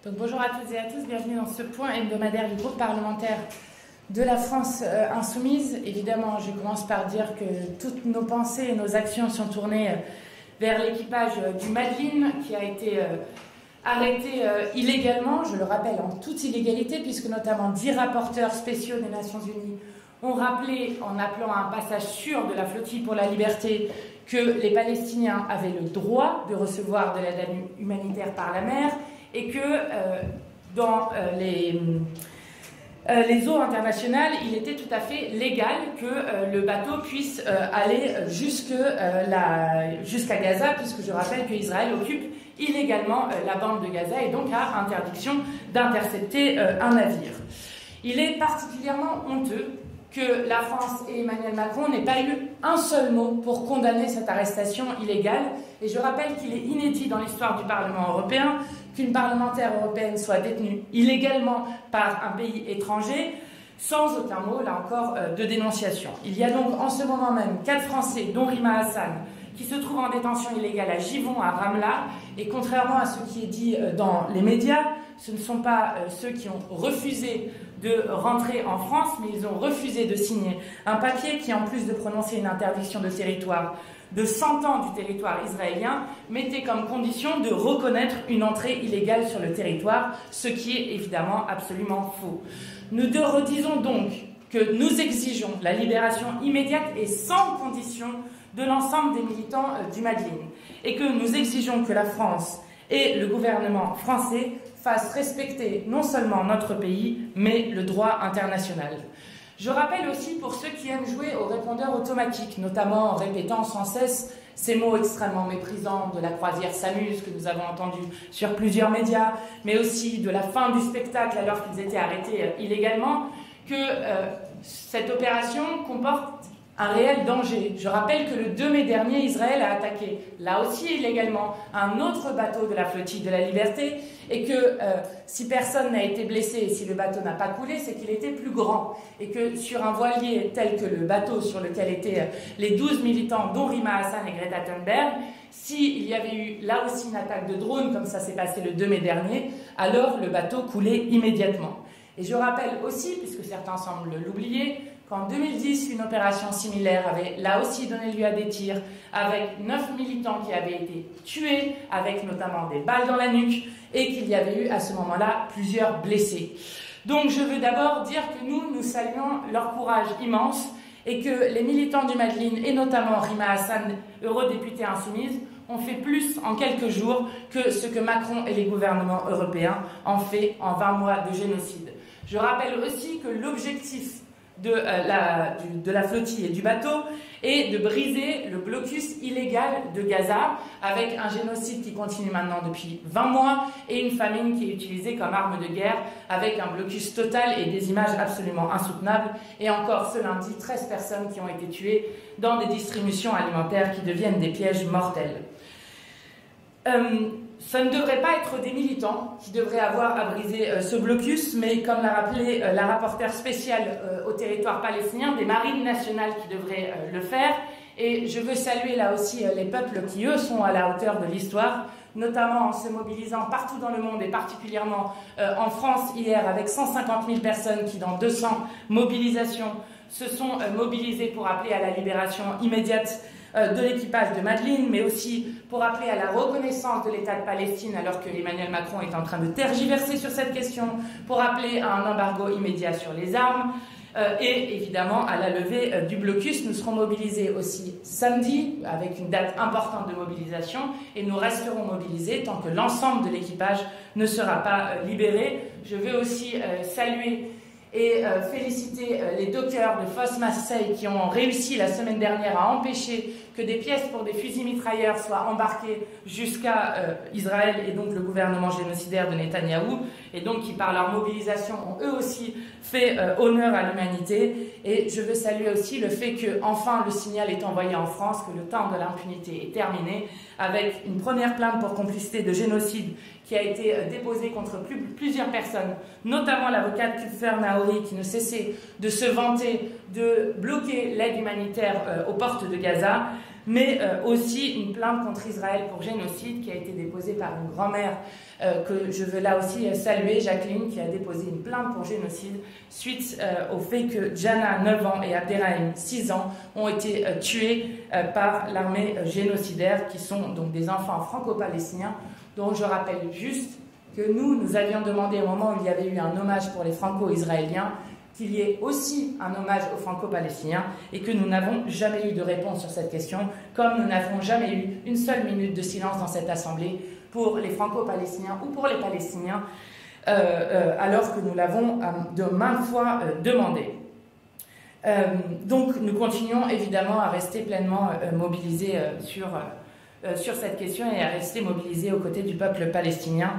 Donc bonjour à toutes et à tous, bienvenue dans ce point hebdomadaire du groupe parlementaire de la France insoumise. Évidemment, je commence par dire que toutes nos pensées et nos actions sont tournées vers l'équipage du Madeline qui a été arrêté illégalement, je le rappelle en toute illégalité, puisque notamment 10 rapporteurs spéciaux des Nations Unies ont rappelé, en appelant à un passage sûr de la flottille pour la liberté, que les Palestiniens avaient le droit de recevoir de l'aide humanitaire par la mer et que dans les eaux internationales, il était tout à fait légal que le bateau puisse aller jusqu'à Gaza, puisque je rappelle qu'Israël occupe illégalement la bande de Gaza et donc a interdiction d'intercepter un navire. Il est particulièrement honteux que la France et Emmanuel Macron n'aient pas eu un seul mot pour condamner cette arrestation illégale. Et je rappelle qu'il est inédit dans l'histoire du Parlement européen qu'une parlementaire européenne soit détenue illégalement par un pays étranger, sans aucun mot, là encore, de dénonciation. Il y a donc en ce moment même 4 Français, dont Rima Hassan, qui se trouvent en détention illégale à Givon, à Ramla, et contrairement à ce qui est dit dans les médias, ce ne sont pas ceux qui ont refusé de rentrer en France, mais ils ont refusé de signer un papier qui, en plus de prononcer une interdiction de territoire de 100 ans du territoire israélien, mettait comme condition de reconnaître une entrée illégale sur le territoire, ce qui est évidemment absolument faux. Nous redisons donc que nous exigeons la libération immédiate et sans condition de l'ensemble des militants du Madeline, et que nous exigeons que la France et le gouvernement français fassent respecter non seulement notre pays, mais le droit international. Je rappelle aussi, pour ceux qui aiment jouer au répondeur automatique, notamment en répétant sans cesse ces mots extrêmement méprisants de la croisière s'amuse que nous avons entendu sur plusieurs médias, mais aussi de la fin du spectacle alors qu'ils étaient arrêtés illégalement, que cette opération comporte un réel danger. Je rappelle que le 2 mai dernier, Israël a attaqué, là aussi illégalement, un autre bateau de la flottille de la liberté, et que si personne n'a été blessé et si le bateau n'a pas coulé, c'est qu'il était plus grand, et que sur un voilier tel que le bateau sur lequel étaient les 12 militants, dont Rima Hassan et Greta Thunberg, s'il y avait eu là aussi une attaque de drone, comme ça s'est passé le 2 mai dernier, alors le bateau coulait immédiatement. Et je rappelle aussi, puisque certains semblent l'oublier, qu'en 2010, une opération similaire avait là aussi donné lieu à des tirs, avec 9 militants qui avaient été tués, avec notamment des balles dans la nuque, et qu'il y avait eu à ce moment-là plusieurs blessés. Donc je veux d'abord dire que nous saluons leur courage immense, et que les militants du Madeline, et notamment Rima Hassan, eurodéputée insoumise, ont fait plus en quelques jours que ce que Macron et les gouvernements européens ont fait en 20 mois de génocide. Je rappelle aussi que l'objectif de la flottille et du bateau et de briser le blocus illégal de Gaza avec un génocide qui continue maintenant depuis 20 mois et une famine qui est utilisée comme arme de guerre avec un blocus total et des images absolument insoutenables. Et encore ce lundi, 13 personnes qui ont été tuées dans des distributions alimentaires qui deviennent des pièges mortels. Ça ne devrait pas être des militants qui devraient avoir à briser ce blocus, mais comme l'a rappelé la rapporteure spéciale au territoire palestinien, des marines nationales qui devraient le faire. Et je veux saluer là aussi les peuples qui, eux, sont à la hauteur de l'histoire, notamment en se mobilisant partout dans le monde et particulièrement en France hier avec 150 000 personnes qui, dans 200 mobilisations, se sont mobilisées pour appeler à la libération immédiate de l'équipage de Madeline, mais aussi pour appeler à la reconnaissance de l'État de Palestine alors que Emmanuel Macron est en train de tergiverser sur cette question, pour appeler à un embargo immédiat sur les armes et évidemment à la levée du blocus. Nous serons mobilisés aussi samedi avec une date importante de mobilisation et nous resterons mobilisés tant que l'ensemble de l'équipage ne sera pas libéré. Je veux aussi saluer et féliciter les dockers de Fosse Marseille qui ont réussi la semaine dernière à empêcher que des pièces pour des fusils mitrailleurs soient embarquées jusqu'à Israël et donc le gouvernement génocidaire de Netanyahou, et donc qui par leur mobilisation ont eux aussi fait honneur à l'humanité. Et je veux saluer aussi le fait que enfin le signal est envoyé en France que le temps de l'impunité est terminé, avec une première plainte pour complicité de génocide qui a été déposée contre plusieurs personnes, notamment l'avocate Kuffer Naouri qui ne cessait de se vanter de bloquer l'aide humanitaire aux portes de Gaza. mais aussi une plainte contre Israël pour génocide qui a été déposée par une grand-mère que je veux là aussi saluer, Jacqueline, qui a déposé une plainte pour génocide suite au fait que Jana, 9 ans, et Abderrahim, 6 ans, ont été tués par l'armée génocidaire, qui sont donc des enfants franco-palestiniens, dont je rappelle juste que nous avions demandé au moment où il y avait eu un hommage pour les franco-israéliens, qu'il y ait aussi un hommage aux franco-palestiniens et que nous n'avons jamais eu de réponse sur cette question, comme nous n'avons jamais eu une seule minute de silence dans cette assemblée pour les franco-palestiniens ou pour les palestiniens, alors que nous l'avons de maintes fois demandé. Donc nous continuons évidemment à rester pleinement mobilisés sur cette question et à rester mobilisés aux côtés du peuple palestinien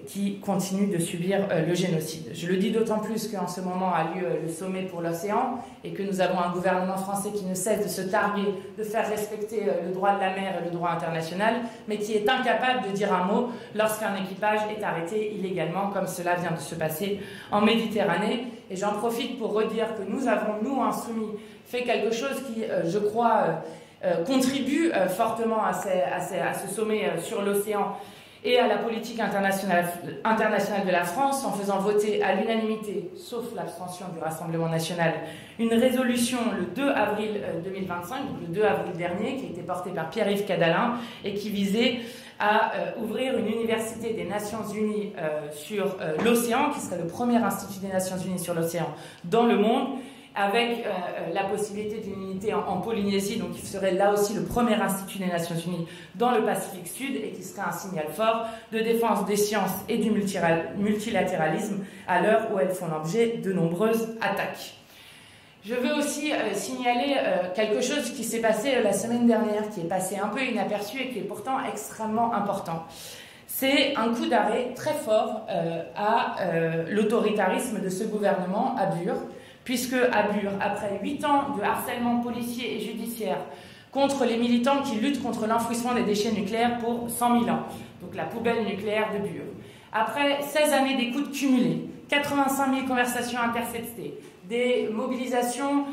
qui continue de subir le génocide. Je le dis d'autant plus qu'en ce moment a lieu le sommet pour l'océan et que nous avons un gouvernement français qui ne cesse de se targuer de faire respecter le droit de la mer et le droit international, mais qui est incapable de dire un mot lorsqu'un équipage est arrêté illégalement, comme cela vient de se passer en Méditerranée. Et j'en profite pour redire que nous avons, nous, Insoumis, fait quelque chose qui, je crois, contribue fortement à ce sommet sur l'océan et à la politique internationale de la France, en faisant voter à l'unanimité, sauf l'abstention du Rassemblement national, une résolution le 2 avril 2025, donc le 2 avril dernier, qui a été portée par Pierre-Yves Cadalin et qui visait à ouvrir une université des Nations Unies sur l'océan, qui serait le premier institut des Nations Unies sur l'océan dans le monde, avec la possibilité d'une unité en Polynésie, donc qui serait là aussi le premier institut des Nations Unies dans le Pacifique Sud et qui serait un signal fort de défense des sciences et du multilatéralisme à l'heure où elles font l'objet de nombreuses attaques. Je veux aussi signaler quelque chose qui s'est passé la semaine dernière, qui est passé un peu inaperçu et qui est pourtant extrêmement important. C'est un coup d'arrêt très fort à l'autoritarisme de ce gouvernement à Bure, puisque à Bure, après 8 ans de harcèlement policier et judiciaire contre les militants qui luttent contre l'enfouissement des déchets nucléaires pour 100 000 ans, donc la poubelle nucléaire de Bure, après 16 années d'écoute cumulée, 85 000 conversations interceptées, des mobilisations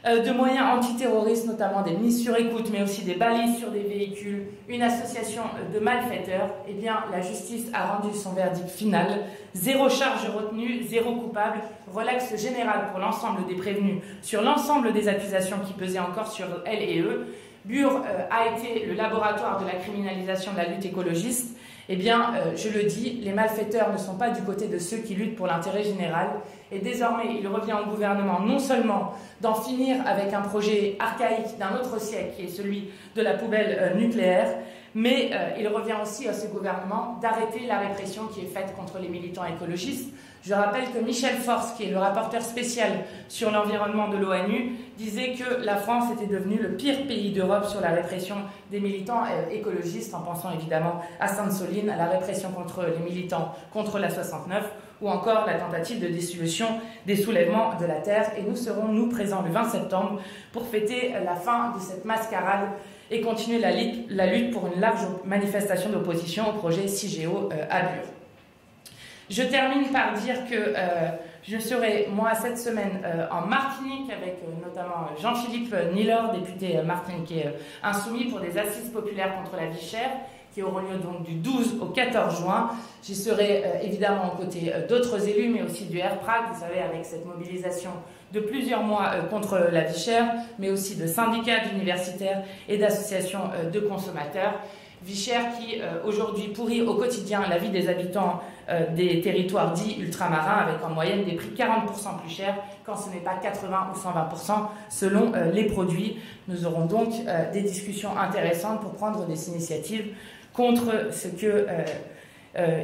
de moyens antiterroristes, notamment des mises sur écoute, mais aussi des balises sur des véhicules, une association de malfaiteurs, eh bien, la justice a rendu son verdict final. 0 charge retenue, 0 coupable, relax général pour l'ensemble des prévenus sur l'ensemble des accusations qui pesaient encore sur elles et eux. Bure a été le laboratoire de la criminalisation de la lutte écologiste. Eh bien, je le dis, les malfaiteurs ne sont pas du côté de ceux qui luttent pour l'intérêt général. Et désormais, il revient au gouvernement non seulement d'en finir avec un projet archaïque d'un autre siècle, qui est celui de la poubelle nucléaire, mais il revient aussi à ce gouvernement d'arrêter la répression qui est faite contre les militants écologistes. Je rappelle que Michel Forst, qui est le rapporteur spécial sur l'environnement de l'ONU, disait que la France était devenue le pire pays d'Europe sur la répression des militants écologistes, en pensant évidemment à Sainte-Soline, à la répression contre les militants contre la 69, ou encore la tentative de dissolution des soulèvements de la Terre. Et nous serons, nous, présents le 20 septembre pour fêter la fin de cette mascarade et continuer la lutte pour une large manifestation d'opposition au projet CIGEO à Bure. Je termine par dire que je serai, moi, cette semaine en Martinique avec notamment Jean-Philippe Nilor, député martiniquais insoumis, pour des assises populaires contre la vie chère, qui auront lieu donc du 12 au 14 juin. J'y serai évidemment aux côtés d'autres élus, mais aussi du RPRAC, vous savez, avec cette mobilisation de plusieurs mois contre la vie chère, mais aussi de syndicats, d'universitaires et d'associations de consommateurs. Vie chère qui, aujourd'hui, pourrit au quotidien la vie des habitants des territoires dits ultramarins, avec en moyenne des prix 40% plus chers, quand ce n'est pas 80 ou 120% selon les produits. Nous aurons donc des discussions intéressantes pour prendre des initiatives contre ce que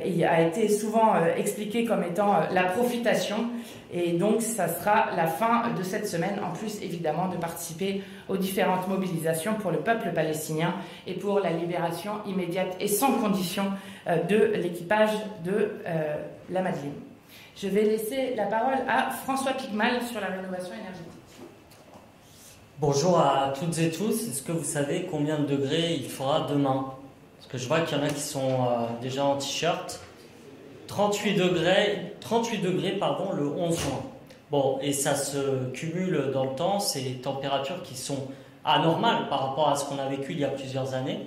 il a été souvent expliqué comme étant la profitation. Et donc, ça sera la fin de cette semaine, en plus évidemment de participer aux différentes mobilisations pour le peuple palestinien et pour la libération immédiate et sans condition de l'équipage de la Madeleine. Je vais laisser la parole à François Pigmal sur la rénovation énergétique. Bonjour à toutes et tous. Est-ce que vous savez combien de degrés il fera demain ? Parce que je vois qu'il y en a qui sont déjà en t-shirt. 38 degrés le 11 juin. Bon, et ça se cumule dans le temps, c'est des températures qui sont anormal par rapport à ce qu'on a vécu il y a plusieurs années.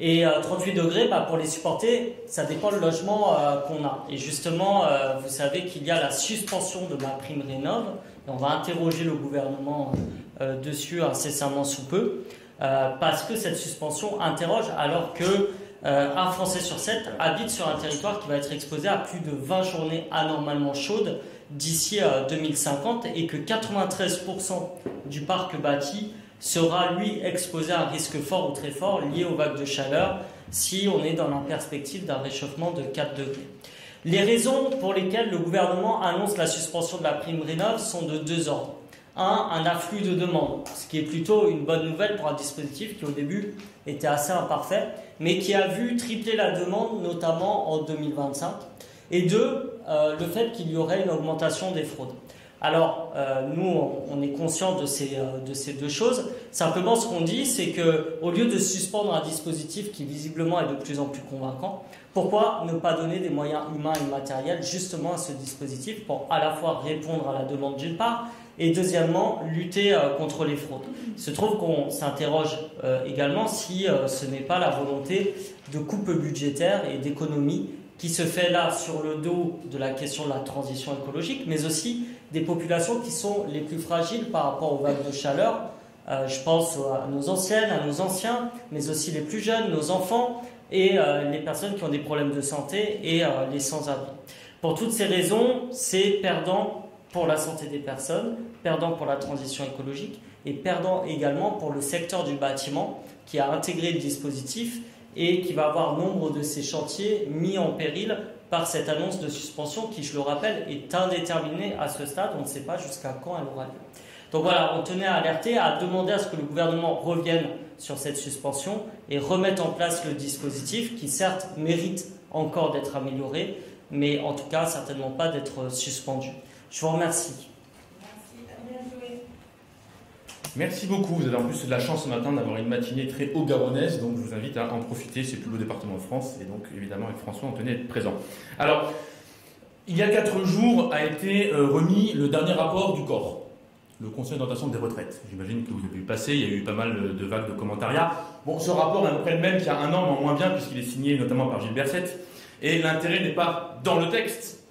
Et 38 degrés, pour les supporter, ça dépend du logement qu'on a. Et justement, vous savez qu'il y a la suspension de ma prime rénov'. Et on va interroger le gouvernement dessus incessamment sous peu, parce que cette suspension interroge alors que un Français sur 7 habite sur un territoire qui va être exposé à plus de 20 journées anormalement chaudes d'ici 2050 et que 93% du parc bâti sera lui exposé à un risque fort ou très fort lié aux vagues de chaleur si on est dans la perspective d'un réchauffement de 4 degrés. Les raisons pour lesquelles le gouvernement annonce la suspension de la prime rénov' sont de deux ordres. Un afflux de demandes, ce qui est plutôt une bonne nouvelle pour un dispositif qui au début était assez imparfait, mais qui a vu tripler la demande, notamment en 2025. Et deux, le fait qu'il y aurait une augmentation des fraudes. Alors, nous, on est conscients de ces deux choses. Simplement, ce qu'on dit, c'est qu'au lieu de suspendre un dispositif qui visiblement est de plus en plus convaincant, pourquoi ne pas donner des moyens humains et matériels justement à ce dispositif pour à la fois répondre à la demande d'une part et deuxièmement lutter contre les fraudes. Il se trouve qu'on s'interroge également si ce n'est pas la volonté de coupe budgétaire et d'économie qui se fait là sur le dos de la question de la transition écologique, mais aussi des populations qui sont les plus fragiles par rapport aux vagues de chaleur. Je pense à nos anciennes, à nos anciens, mais aussi les plus jeunes, nos enfants et les personnes qui ont des problèmes de santé et les sans-abri. Pour toutes ces raisons, c'est perdant pour la santé des personnes, perdant pour la transition écologique et perdant également pour le secteur du bâtiment qui a intégré le dispositif et qui va avoir nombre de ces chantiers mis en péril par cette annonce de suspension qui, je le rappelle, est indéterminée à ce stade. On ne sait pas jusqu'à quand elle aura lieu. Donc voilà, on tenait à alerter, à demander à ce que le gouvernement revienne sur cette suspension et remette en place le dispositif qui, certes, mérite encore d'être amélioré, mais en tout cas, certainement pas d'être suspendu. Je vous remercie. Merci beaucoup. Vous avez en plus de la chance ce matin d'avoir une matinée très haut-garonnaise, donc je vous invite à en profiter. C'est le plus beau département de France, et donc évidemment avec François, on tenait à être présent. Alors, il y a 4 jours a été remis le dernier rapport du COR, le Conseil d'orientation des retraites. J'imagine que vous avez vu passer, il y a eu pas mal de vagues de commentariats. Bon, ce rapport est à peu près le même qu'il y a un an, mais en moins bien, puisqu'il est signé notamment par Gilles Berset. Et l'intérêt n'est pas dans le texte,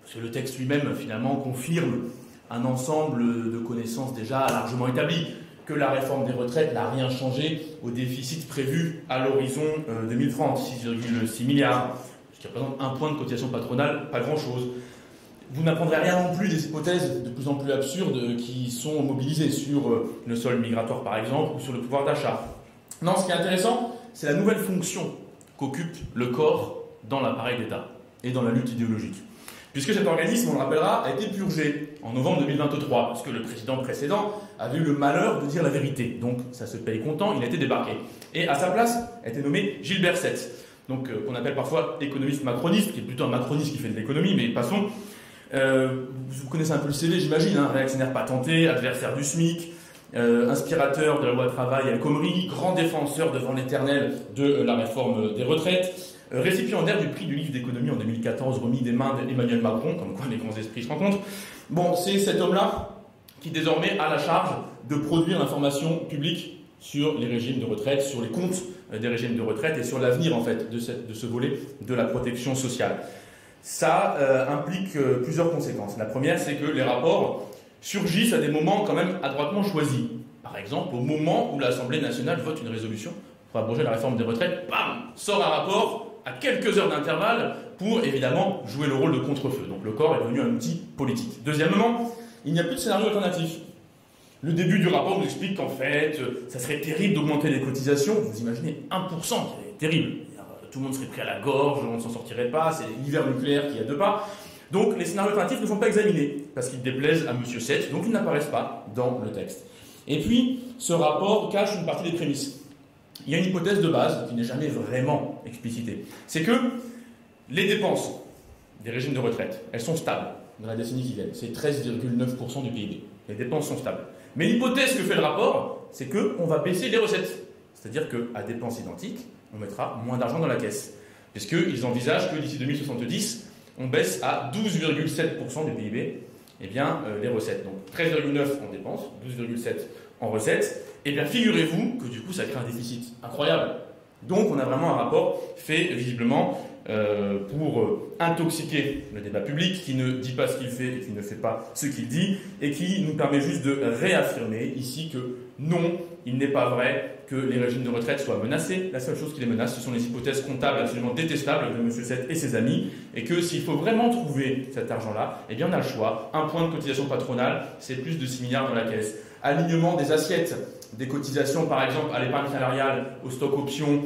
parce que le texte lui-même, finalement, confirme un ensemble de connaissances déjà largement établies, que la réforme des retraites n'a rien changé au déficit prévu à l'horizon 2030, 6,6 milliards, ce qui représente un point de cotisation patronale, pas grand-chose. Vous n'apprendrez rien non plus des hypothèses de plus en plus absurdes qui sont mobilisées sur le sol migratoire, par exemple, ou sur le pouvoir d'achat. Non, ce qui est intéressant, c'est la nouvelle fonction qu'occupe le corps dans l'appareil d'État et dans la lutte idéologique. Puisque cet organisme, on le rappellera, a été purgé en novembre 2023, parce que le président précédent avait eu le malheur de dire la vérité. Donc ça se paye content, il a été débarqué. Et à sa place a été nommé Gilles Berset, donc qu'on appelle parfois économiste macroniste, qui est plutôt un macroniste qui fait de l'économie, mais passons. Vous connaissez un peu le CV, j'imagine, hein, réactionnaire patenté, adversaire du SMIC, inspirateur de la loi travail El Khomri, grand défenseur devant l'éternel de la réforme des retraites, récipiendaire du prix du livre d'économie en 2014 remis des mains d'Emmanuel Macron, comme quoi les grands esprits se rencontrent. Bon, c'est cet homme-là qui désormais a la charge de produire l'information publique sur les régimes de retraite, sur les comptes des régimes de retraite et sur l'avenir en fait de ce volet de la protection sociale. Ça implique plusieurs conséquences. La première, c'est que les rapports surgissent à des moments quand même adroitement choisis. Par exemple, au moment où l'Assemblée nationale vote une résolution pour abroger la réforme des retraites, bam, sort un rapport à quelques heures d'intervalle pour évidemment jouer le rôle de contre-feu. Donc le corps est devenu un outil politique. Deuxièmement, il n'y a plus de scénario alternatif. Le début du rapport nous explique qu'en fait, ça serait terrible d'augmenter les cotisations. Vous imaginez 1%, c'est terrible. Tout le monde serait pris à la gorge, on ne s'en sortirait pas, c'est l'hiver nucléaire qui est à 2 pas. Donc les scénarios alternatifs ne sont pas examinés, parce qu'ils déplaisent à Monsieur 7, donc ils n'apparaissent pas dans le texte. Et puis, ce rapport cache une partie des prémices. Il y a une hypothèse de base qui n'est jamais vraiment explicitée. C'est que les dépenses des régimes de retraite, elles sont stables dans la décennie qui vient. C'est 13,9% du PIB. Les dépenses sont stables. Mais l'hypothèse que fait le rapport, c'est qu'on va baisser les recettes. C'est-à-dire qu'à dépenses identiques, on mettra moins d'argent dans la caisse. Puisqu'ils envisagent que d'ici 2070, on baisse à 12,7% du PIB les recettes. Donc 13,9 en dépenses, 12,7 en recettes. Eh bien, figurez-vous que du coup, ça crée un déficit incroyable. Donc, on a vraiment un rapport fait visiblement pour intoxiquer le débat public, qui ne dit pas ce qu'il fait et qui ne fait pas ce qu'il dit, et qui nous permet juste de réaffirmer ici que non, il n'est pas vrai que les régimes de retraite soient menacés. La seule chose qui les menace, ce sont les hypothèses comptables absolument détestables de M. Sett et ses amis, et que s'il faut vraiment trouver cet argent-là, eh bien on a le choix. Un point de cotisation patronale, c'est plus de 6 milliards dans la caisse. Alignement des assiettes, des cotisations par exemple à l'épargne salariale, au stock option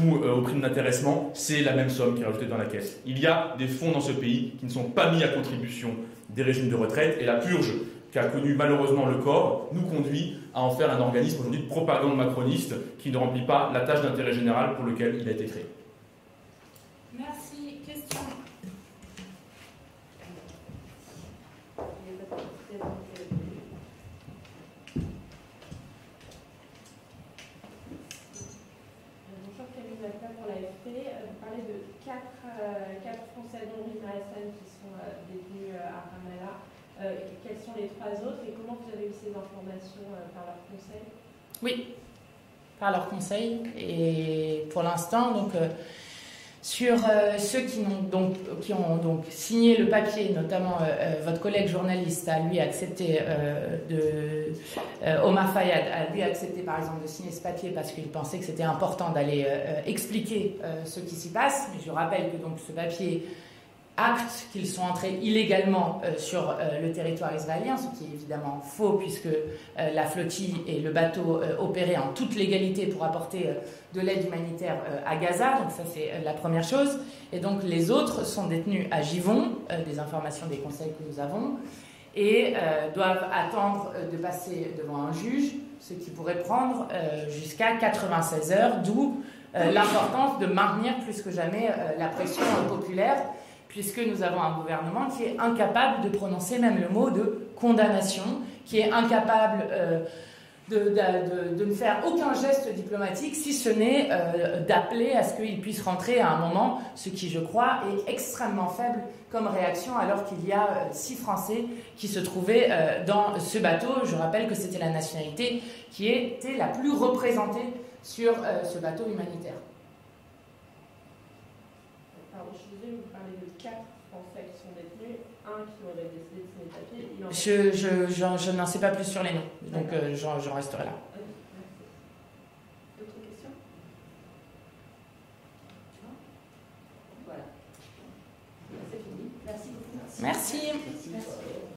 ou aux primes d'intéressement, c'est la même somme qui est rajoutée dans la caisse. Il y a des fonds dans ce pays qui ne sont pas mis à contribution des régimes de retraite, et la purge qu'a connu malheureusement le corps nous conduit à en faire un organisme aujourd'hui de propagande macroniste qui ne remplit pas la tâche d'intérêt général pour lequel il a été créé. Merci. Question. Bonjour, Camille Lafleur pour l'AFP. Vous parlez de quatre Français dont Rima Hassan qui sont détenus à Ramallah. Quels sont les trois autres et comment vous avez eu ces informations par leur conseil? Oui, par leur conseil. Et pour l'instant, donc, sur ceux qui ont donc signé le papier, notamment votre collègue journaliste a lui accepté Omar Fayyad a lui accepté par exemple de signer ce papier parce qu'il pensait que c'était important d'aller expliquer ce qui s'y passe. Mais je rappelle que donc ce papier acte qu'ils sont entrés illégalement sur le territoire israélien, ce qui est évidemment faux puisque la flottille et le bateau opéraient en toute légalité pour apporter de l'aide humanitaire à Gaza. Donc ça c'est la première chose. Et donc les autres sont détenus à Givon, des informations des conseils que nous avons, et doivent attendre de passer devant un juge, ce qui pourrait prendre jusqu'à 96 heures, d'où l'importance de maintenir plus que jamais la pression populaire, puisque nous avons un gouvernement qui est incapable de prononcer même le mot de condamnation, qui est incapable de ne faire aucun geste diplomatique, si ce n'est d'appeler à ce qu'il puisse rentrer à un moment, ce qui, je crois, est extrêmement faible comme réaction, alors qu'il y a 6 Français qui se trouvaient dans ce bateau. Je rappelle que c'était la nationalité qui était la plus représentée sur ce bateau humanitaire. Pardon, je suis désolée, vous parlez de 4 Français qui sont détenus, un qui aurait décidé de signer le papier. Je n'en sais pas plus sur les noms, donc j'en resterai là. D'autres questions? Voilà. C'est fini. Merci beaucoup. Merci. Merci.